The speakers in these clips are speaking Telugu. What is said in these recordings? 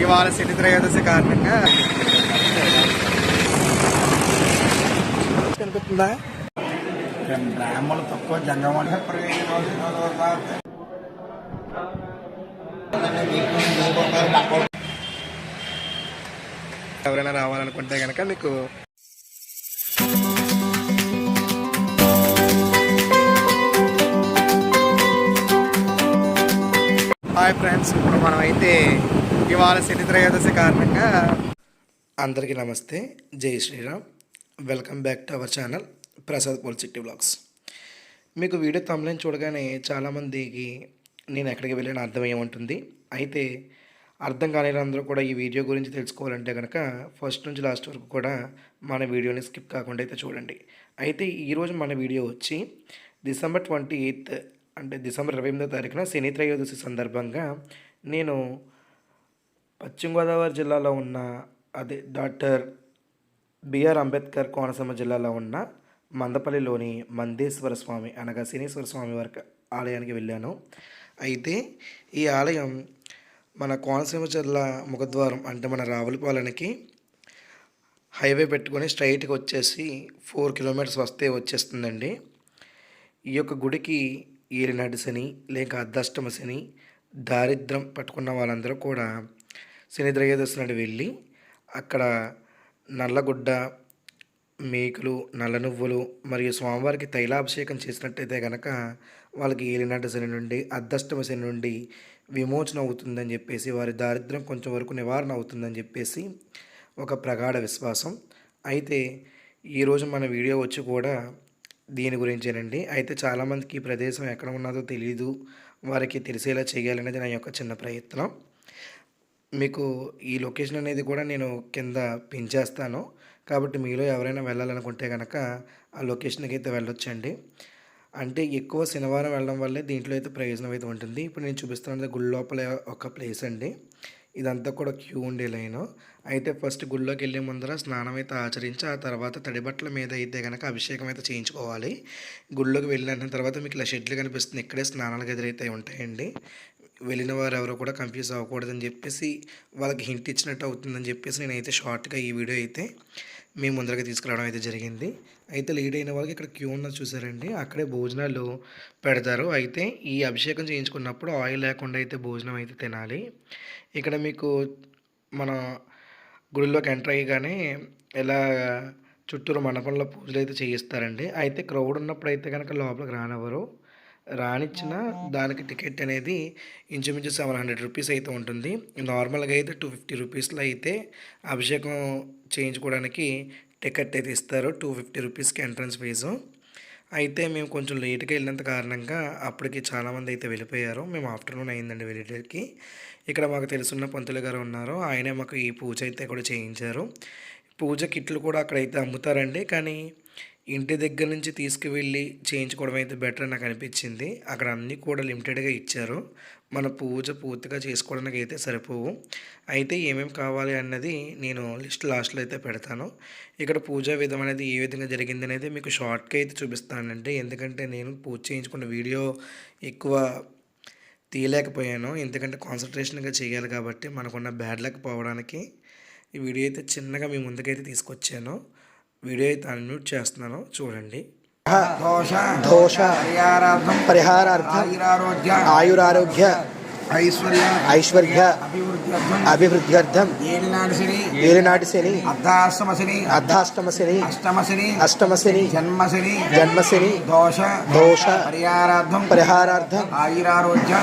ఇవాళ శని త్రయోదశి కారణంగా కనిపిస్తుందా బ్రాహ్మణులు తక్కువ జంగమ ఎవరైనా రావాలనుకుంటే కనుక మీకు హాయ్ ఫ్రెండ్స్, ఇప్పుడు మనం అయితే ఇవాళ శని త్రయోదశి కారణంగా అందరికీ నమస్తే, జై Shriram. Welcome back to our channel Prasad publicity blogs. మీకు వీడియో తమిళని చూడగానే చాలామందికి నేను ఎక్కడికి వెళ్ళిన అర్థమయ్యే ఉంటుంది. అయితే అర్థం కాని అందరూ కూడా ఈ వీడియో గురించి తెలుసుకోవాలంటే కనుక ఫస్ట్ నుంచి లాస్ట్ వరకు కూడా మన వీడియోని స్కిప్ కాకుండా అయితే చూడండి. అయితే ఈరోజు మన వీడియో వచ్చి December 28 అంటే December 28వ తారీఖున శని త్రయోదశి సందర్భంగా నేను పశ్చిమ గోదావరి జిల్లాలో ఉన్న డాక్టర్ బిఆర్ అంబేద్కర్ కోనసీమ జిల్లాలో ఉన్న మందపల్లిలోని మందేశ్వర స్వామి అనగా శనీశ్వర స్వామి వారి ఆలయానికి వెళ్ళాను. అయితే ఈ ఆలయం మన కోనసీమ జిల్లా ముఖద్వారం అంటే మన రావులపాలెంకి హైవే పెట్టుకొని స్ట్రైట్గా వచ్చేసి 4 కిలోమీటర్స్ వస్తే వచ్చేస్తుందండి. ఈ యొక్క గుడికి ఏలినాటి శని లేక అర్ధాష్టమ శని దారిద్రం పట్టుకున్న వాళ్ళందరూ కూడా శని త్రయోదశి నాడు వెళ్ళి అక్కడ నల్లగుడ్డ, మేకులు, నల్ల నువ్వులు మరియు స్వామివారికి తైలాభిషేకం చేసినట్టయితే కనుక వాళ్ళకి ఏలినాటి శని నుండి అర్ధాష్టమ శని నుండి విమోచన అవుతుందని చెప్పేసి, వారి దారిద్ర్యం కొంచెం వరకు నివారణ అవుతుందని చెప్పేసి ఒక ప్రగాఢ విశ్వాసం. అయితే ఈరోజు మన వీడియో వచ్చి కూడా దీని గురించేనండి. అయితే చాలామందికి ఈ ప్రదేశం ఎక్కడ ఉన్నదో తెలియదు, వారికి తెలిసేలా చేయాలనేది నా యొక్క చిన్న ప్రయత్నం. మీకు ఈ లొకేషన్ అనేది కూడా నేను కింద పిన్ చేస్తాను, కాబట్టి మీలో ఎవరైనా వెళ్ళాలనుకుంటే కనుక ఆ లొకేషన్కి అయితే వెళ్ళొచ్చండి. అంటే ఎక్కువ శనివారం వెళ్ళడం వల్లే దీంట్లో అయితే ప్రయోజనం అయితే ఉంటుంది. ఇప్పుడు నేను చూపిస్తున్నది గుడి లోపల ఒక ప్లేస్ అండి. ఇదంతా కూడా క్యూ ఉండే లైను. అయితే ఫస్ట్ గుడిలోకి వెళ్ళే ముందర స్నానం అయితే ఆచరించి ఆ తర్వాత తడిబట్టల మీద అయితే కనుక అభిషేకం అయితే చేయించుకోవాలి. గుడిలోకి వెళ్ళిన తర్వాత మీకు ఇలా షెడ్లు కనిపిస్తుంది, ఇక్కడే స్నానాల గదులు అయితే ఉంటాయండి. వెళ్ళిన వారు ఎవరు కూడా కన్ఫ్యూజ్ అవ్వకూడదని చెప్పేసి, వాళ్ళకి హింట్ ఇచ్చినట్టు అవుతుందని చెప్పేసి నేనైతే షార్ట్గా ఈ వీడియో అయితే మీ ముందరగా తీసుకురావడం అయితే జరిగింది. అయితే లీడ్ అయిన వాళ్ళకి ఇక్కడ క్యూ ఉన్నది చూసారండి, అక్కడే భోజనాలు పెడతారు. అయితే ఈ అభిషేకం చేయించుకున్నప్పుడు ఆయిల్ లేకుండా అయితే భోజనం అయితే తినాలి. ఇక్కడ మీకు మన గుడిలోకి ఎంటర్ అయ్యగానే ఇలా చుట్టూరు మండపంలో పూజలు అయితే చేయిస్తారండి. అయితే క్రౌడ్ ఉన్నప్పుడు అయితే కనుక లోపలికి రానివ్వరు. రానిచ్చిన దానికి టికెట్ అనేది ఇంచుమించు 700 రూపీస్ అయితే ఉంటుంది. నార్మల్గా అయితే 250 రూపీస్లో అయితే అభిషేకం చేయించుకోవడానికి టికెట్ అయితే ఇస్తారు. 250 రూపీస్కి ఎంట్రన్స్ ఫీజు. అయితే మేము కొంచెం లేట్గా వెళ్ళినంత కారణంగా అప్పటికి చాలామంది అయితే వెళ్ళిపోయారు. మేము ఆఫ్టర్నూన్ అయిందండి వెళ్ళేటరికి. ఇక్కడ మాకు తెలుసున్న పంతులు గారు ఉన్నారు, ఆయనే మాకు ఈ పూజ అయితే కూడా చేయించారు. పూజ కిట్లు కూడా అక్కడైతే అమ్ముతారండి, కానీ ఇంటి దగ్గర నుంచి తీసుకువెళ్ళి చేయించుకోవడం అయితే బెటర్ నాకు అనిపించింది. అక్కడ అన్నీ కూడా లిమిటెడ్గా ఇచ్చారు, మన పూజ పూర్తిగా చేసుకోవడానికి అయితే సరిపోవు. అయితే ఏమేమి కావాలి అన్నది నేను లిస్ట్ లాస్ట్లో అయితే పెడతాను. ఇక్కడ పూజా విధం అనేది ఏ విధంగా జరిగింది అనేది మీకు షార్ట్గా అయితే చూపిస్తానండి. ఎందుకంటే నేను పూజ చేయించుకున్న వీడియో ఎక్కువ తీయలేకపోయాను, ఎందుకంటే కాన్సన్ట్రేషన్గా చేయాలి కాబట్టి. మనకున్న బ్యాడ్ లక్ పోవడానికి ఈ వీడియో అయితే చిన్నగా మీ ముందుకైతే తీసుకొచ్చాను. వీడియో అయితే అన్మ్యూట్ చేస్తున్నాను, చూడండి. దోష పరిహారార్థం ఆయురారోగ్య ఐశ్వర్య అభివృద్ధ్యర్థం ఏలినాటి శని అర్ధాష్టమ శని అష్టమ శని జన్మశని దోష పరిహారార్థం ఆయురారోగ్య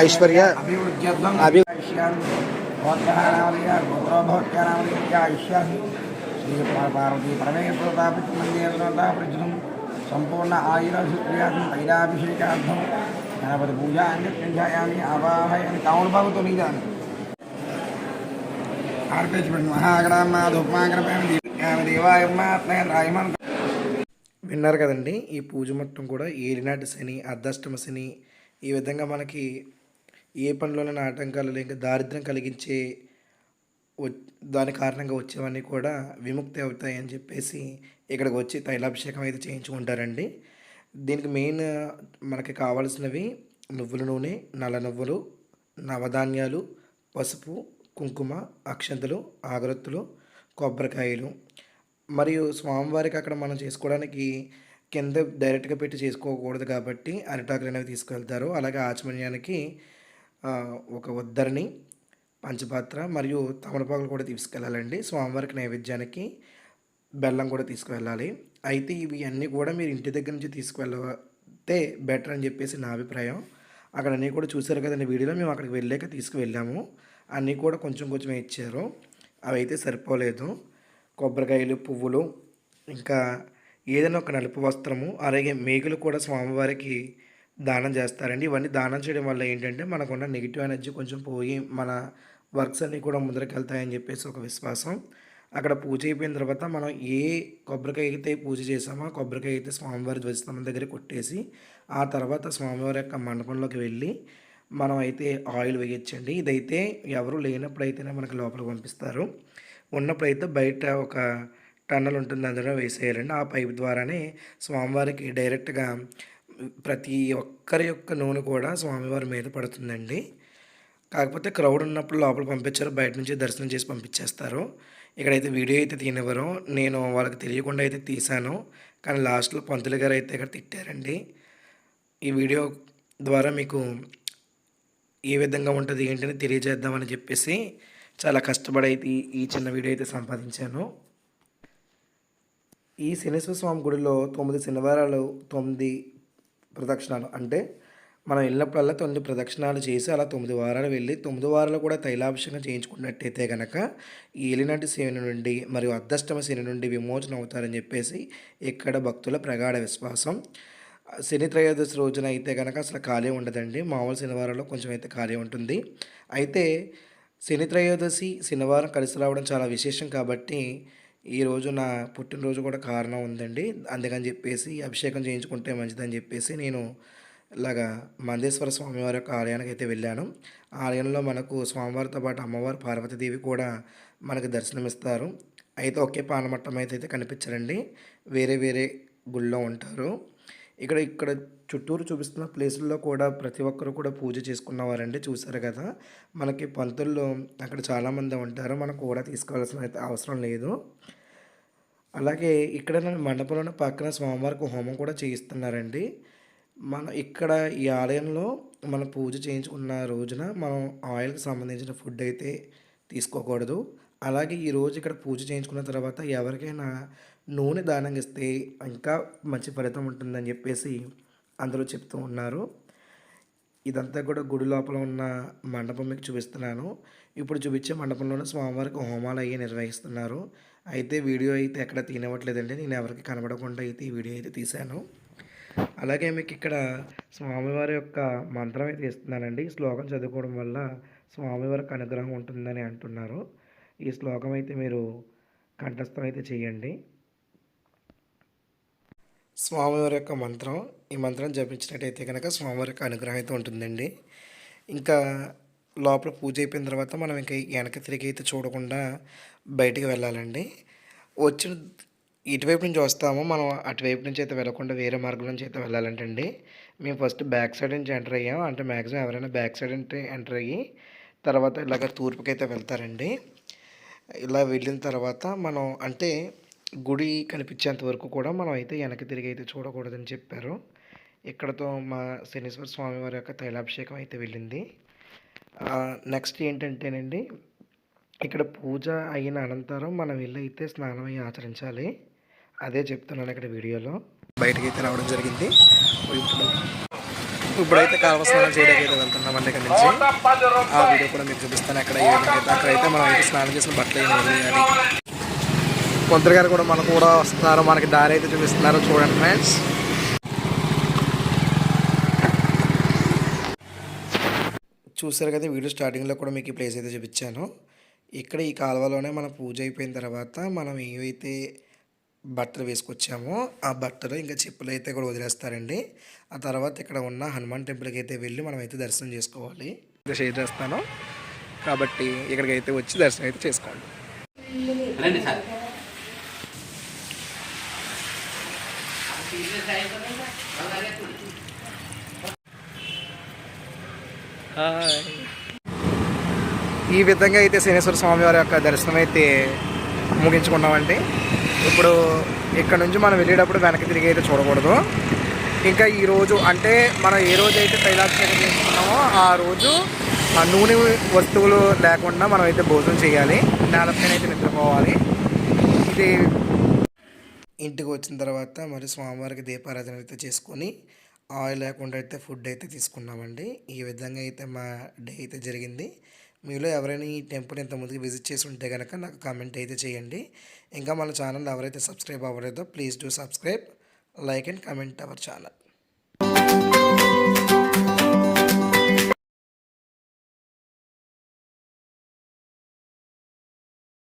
ఐశ్వర్య శ్రీ పార్వతీ పరమేశ్వరతాపృతం సంపూర్ణ ఆయుర్యాసం తైలాభిషేకార్థం గణపతి పూజా అన్యాయాన్ని అవాహయాన్ని కావును బాబుతో నీదాన్ని ఆర్పేసిపెట్టి మహాగణామ్మ దేవాయమ్మ. విన్నారు కదండి, ఈ పూజ మొత్తం కూడా ఏలినాటి శని అర్ధాష్టమ శని ఈ విధంగా మనకి ఏ పనిలోనైనా ఆటంకాలు లేక దారిద్ర్యం కలిగించే దాని కారణంగా వచ్చేవన్నీ కూడా విముక్తి అవుతాయని చెప్పేసి ఇక్కడికి వచ్చి తైలాభిషేకం అయితే చేయించుకుంటారండి. దీనికి మెయిన్ మనకి కావాల్సినవి నువ్వుల నూనె, నల్ల నువ్వులు, నవధాన్యాలు, పసుపు, కుంకుమ, అక్షంతలు, అగరొత్తులు, కొబ్బరికాయలు మరియు స్వామివారికి అక్కడ మనం చేసుకోవడానికి కింద డైరెక్ట్గా పెట్టి చేసుకోకూడదు కాబట్టి అరిటాకులు అనేవి తీసుకెళ్తారు. అలాగే ఆచమన్యానికి ఒక ఉద్దరిని, పంచపాత్ర మరియు తమలపాకులు కూడా తీసుకెళ్ళాలండి. స్వామివారికి నైవేద్యానికి బెల్లం కూడా తీసుకువెళ్ళాలి. అయితే ఇవి అన్నీ కూడా మీరు ఇంటి దగ్గర నుంచి తీసుకువెళ్తే బెటర్ అని చెప్పేసి నా అభిప్రాయం. అక్కడ అన్నీ కూడా చూసారు కదండి వీడియోలో, మేము అక్కడికి వెళ్ళాక తీసుకువెళ్ళాము. అన్నీ కూడా కొంచెం కొంచెం ఇచ్చారు, అవి అయితే సరిపోలేదు. కొబ్బరికాయలు, పువ్వులు, ఇంకా ఏదైనా ఒక నలుపు వస్త్రము, అలాగే మేకులు కూడా స్వామివారికి దానం చేస్తారండి. ఇవన్నీ దానం చేయడం వల్ల ఏంటంటే మనకున్న నెగిటివ్ ఎనర్జీ కొంచెం పోయి మన వర్క్స్ అన్నీ కూడా ముందరికి వెళ్తాయని చెప్పేసి ఒక విశ్వాసం. అక్కడ పూజ అయిపోయిన తర్వాత మనం ఏ కొబ్బరికాయ అయితే పూజ చేసామో ఆ కొబ్బరికాయ అయితే స్వామివారి ధ్వజస్తంభం దగ్గర కొట్టేసి ఆ తర్వాత స్వామివారి యొక్క మండపంలోకి వెళ్ళి మనం అయితే ఆయిల్ వేయచ్చండి. ఇదైతే ఎవరు లేనప్పుడు అయితేనే మనకి లోపలికి పంపిస్తారు. ఉన్నప్పుడు అయితే బయట ఒక టన్నల్ ఉంటుంది, అందులో వేసేయాలండి. ఆ పైప్ ద్వారానే స్వామివారికి డైరెక్ట్గా ప్రతి ఒక్కరి యొక్క నూనె కూడా స్వామివారి మీద పడుతుందండి. కాకపోతే క్రౌడ్ ఉన్నప్పుడు లోపల పంపించారు, బయట నుంచి దర్శనం చేసి పంపించేస్తారు. ఇక్కడైతే వీడియో అయితే తీనివ్వరు, నేను వాళ్ళకి తెలియకుండా అయితే తీశాను. కానీ లాస్ట్లో పంతులు గారు అయితే ఇక్కడ తిట్టారండి. ఈ వీడియో ద్వారా మీకు ఏ విధంగా ఉంటుంది ఏంటని తెలియజేద్దామని చెప్పేసి చాలా కష్టపడి అయితే ఈ చిన్న వీడియో అయితే సంపాదించాను. ఈ శనేశ్వర స్వామి గుడిలో 9 శనివారాలు 9 ప్రదక్షిణాలు, అంటే మనం వెళ్ళినప్పుడల్లా 9 ప్రదక్షిణాలు చేసి అలా 9 వారాలు వెళ్ళి 9 వారాలు కూడా తైలాభిషేకం చేయించుకున్నట్టయితే కనుక ఈ ఏలినాటి శని నుండి మరియు అర్ధష్టమ శని నుండి విమోచన అవుతారని చెప్పేసి ఇక్కడ భక్తుల ప్రగాఢ విశ్వాసం. శని త్రయోదశి రోజున అయితే కనుక అసలు ఖాళీ ఉండదండి. మామూలు శనివారంలో కొంచెం అయితే ఖాళీ ఉంటుంది. అయితే శని త్రయోదశి శనివారం కలిసి రావడం చాలా విశేషం కాబట్టి ఈరోజు నా పుట్టినరోజు కూడా కారణం ఉందండి. అందుకని చెప్పేసి అభిషేకం చేయించుకుంటే మంచిదని చెప్పేసి నేను ఇలాగా మందేశ్వర స్వామివారి యొక్క ఆలయానికి అయితే వెళ్ళాను. ఆలయంలో మనకు స్వామివారితో పాటు అమ్మవారు పార్వతీదేవి కూడా మనకు దర్శనమిస్తారు. అయితే ఒకే పానమట్టం అయితే కనిపించారండి, వేరే వేరే గుళ్ళో ఉంటారు. ఇక్కడ చుట్టూరు చూపిస్తున్న ప్లేసుల్లో కూడా ప్రతి ఒక్కరు కూడా పూజ చేసుకున్నవారండి. చూసారు కదా, మనకి పంతుల్లో అక్కడ చాలామంది ఉంటారు, మనకు కూడా తీసుకోవాల్సిన అయితే అవసరం లేదు. అలాగే ఇక్కడ మండపంలోని పక్కన స్వామివారికి హోమం కూడా చేయిస్తున్నారండి. ఇక్కడ ఈ ఆలయంలో మనం పూజ చేయించుకున్న రోజున మనం ఆయిల్కి సంబంధించిన ఫుడ్ అయితే తీసుకోకూడదు. అలాగే ఈరోజు ఇక్కడ పూజ చేయించుకున్న తర్వాత ఎవరికైనా నూనె దానంగా ఇస్తే ఇంకా మంచి ఫలితం ఉంటుందని చెప్పేసి అందరూ చెప్తూ ఉన్నారు. ఇదంతా కూడా గుడి లోపల ఉన్న మండపం మీకు చూపిస్తున్నాను. ఇప్పుడు చూపించే మండపంలోనే స్వామివారికి హోమాలు అయ్యి నిర్వహిస్తున్నారు. అయితే వీడియో అయితే ఎక్కడ తీయనివ్వట్లేదండి, నేను ఎవరికి కనబడకుండా అయితే ఈ వీడియో అయితే తీశాను. అలాగే మీకు ఇక్కడ స్వామివారి యొక్క మంత్రం అయితే ఇస్తున్నానండి. ఈ శ్లోకం చదువుకోవడం వల్ల స్వామివారికి అనుగ్రహం ఉంటుందని అంటున్నారు. ఈ శ్లోకం అయితే మీరు కంఠస్థం అయితే చేయండి. స్వామివారి యొక్క మంత్రం, ఈ మంత్రం జపించినట్టయితే కనుక స్వామివారి యొక్క అనుగ్రహం అయితే ఉంటుందండి. ఇంకా లోపల పూజ అయిపోయిన తర్వాత మనం ఇంకా వెనక తిరిగి అయితే చూడకుండా బయటికి వెళ్ళాలండి. వచ్చిన ఇటువైపు నుంచి వస్తాము, మనం అటువైపు నుంచి అయితే వెళ్ళకుండా వేరే మార్గం నుంచి అయితే వెళ్ళాలంటండి. మేము ఫస్ట్ బ్యాక్ సైడ్ నుంచి ఎంటర్ అయ్యాము, అంటే మ్యాక్సిమం ఎవరైనా బ్యాక్ సైడ్ అంటే ఎంటర్ అయ్యి తర్వాత ఇలాగ తూర్పుకి అయితే వెళ్తారండి. ఇలా వెళ్ళిన తర్వాత మనం అంటే గుడి కనిపించేంత వరకు కూడా మనం అయితే వెనక్కి తిరిగి అయితే చూడకూడదని చెప్పారు. ఇక్కడతో మా శనీశ్వర స్వామి వారి యొక్క తైలాభిషేకం అయితే వెళ్ళింది. నెక్స్ట్ ఏంటంటేనండి, ఇక్కడ పూజ అయిన అనంతరం మనం వెళ్ళి అయితే స్నానం అయ్యి ఆచరించాలి. అదే చెప్తున్నాను ఇక్కడ వీడియోలో. బయటకి అయితే రావడం జరిగింది. ఇప్పుడైతే కాలువ స్నానం చేయడానికి అయితే వెళ్తున్నామండి ఇక్కడ నుంచి. ఆ వీడియో కూడా మీకు చూపిస్తాను. అక్కడైతే మనం అయితే స్నానం చేసిన బట్టలు అయినా వెళ్ళాలి. కొందరు గారు కూడా మనకు కూడా వస్తున్నారు, మనకి దారి అయితే చూపిస్తున్నారు, చూడండి ఫ్రెండ్స్. చూసారు కదా, వీడియో స్టార్టింగ్లో కూడా మీకు ఈ ప్లేస్ అయితే చూపించాను. ఇక్కడ ఈ కాలువలోనే మన పూజ అయిపోయిన తర్వాత మనం ఏవైతే బట్టలు వేసుకొచ్చామో ఆ బట్టలు ఇంకా చెప్పులు అయితే కూడా వదిలేస్తారండి. ఆ తర్వాత ఇక్కడ ఉన్న హనుమాన్ టెంపుల్కి అయితే వెళ్ళి మనం అయితే దర్శనం చేసుకోవాలి. షేర్ చేస్తాను కాబట్టి ఇక్కడికి అయితే వచ్చి దర్శనం అయితే చేసుకోండి. హాయ్. ఈ విధంగా అయితే శనేశ్వర స్వామి వారి యొక్క దర్శనం అయితే ముగించుకున్నామండి. ఇప్పుడు ఇక్కడ నుంచి మనం వెళ్ళేటప్పుడు వెనక్కి తిరిగి అయితే చూడకూడదు. ఇంకా ఈరోజు అంటే మనం ఏ రోజు అయితే తైలాభిషేకం చేసుకున్నామో ఆ రోజు ఆ నూనె వస్తువులు లేకుండా మనం అయితే భోజనం చేయాలి, నేలపైన అయితే నిద్రపోవాలి. ఇది ఇంటికి వచ్చిన తర్వాత మరి స్వామివారికి దీపారాధన అయితే చేసుకొని ఆయిల్ లేకుండా అయితే ఫుడ్ అయితే తీసుకున్నామండి. ఈ విధంగా అయితే మా డే అయితే జరిగింది. మీలో ఎవరైనా ఈ టెంపుల్ ఇంతకుముందుకు విజిట్ చేసి ఉంటే కనుక నాకు కామెంట్ అయితే చేయండి. ఇంకా మన ఛానల్ ఎవరైతే సబ్స్క్రైబ్ అవ్వలేదో please do subscribe, like and comment our channel.